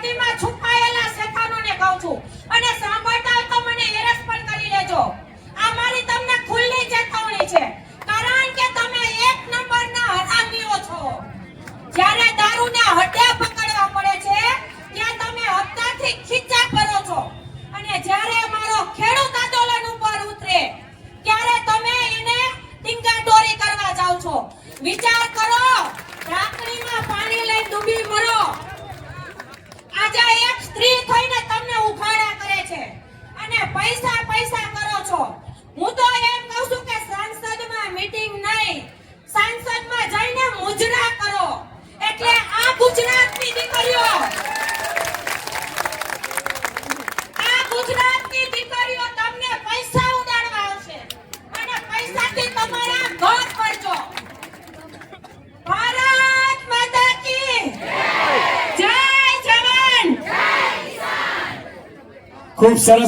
સંપત્તિમાં છુપાયેલા શેતાનોને કહું છું અને સાંભળતા હોય તો મને હેરાસ પણ કરી લેજો. આ મારી તમને ખુલ્લી ચેતવણી છે, કારણ કે તમે એક નંબરના હરામીઓ છો. જ્યારે દારૂના હટ્યા પકડવા પડે છે ત્યાં તમે હપ્તાથી ખીચા કરો છો, અને જ્યારે અમારો ખેડૂત આંદોલન ઉપર ઉતરે ત્યારે તમે એને ટીંગાટોરી કરવા જાવ છો. વિચાર કરો, ઢાંકણીમાં પાણી લઈને ડૂબી મરો. આજે એક સ્ત્રી થઈને તમને ઉખાડા કરે છે અને પૈસા પૈસા કરો છો. હું તો એમ કહું છું કે સંસદમાં મીટિંગ નહીં, સંસદમાં જઈને મુજરા કરો. એટલે આ ગુજરાતની દીકરીઓ, તમને પૈસા ઉડાડવા આવશે અને પૈસાથી તમારા ઘર ખર્ચો. ભારત માતા કી જય. જય જવાન, જય કિસાન. ખૂબ સરસ.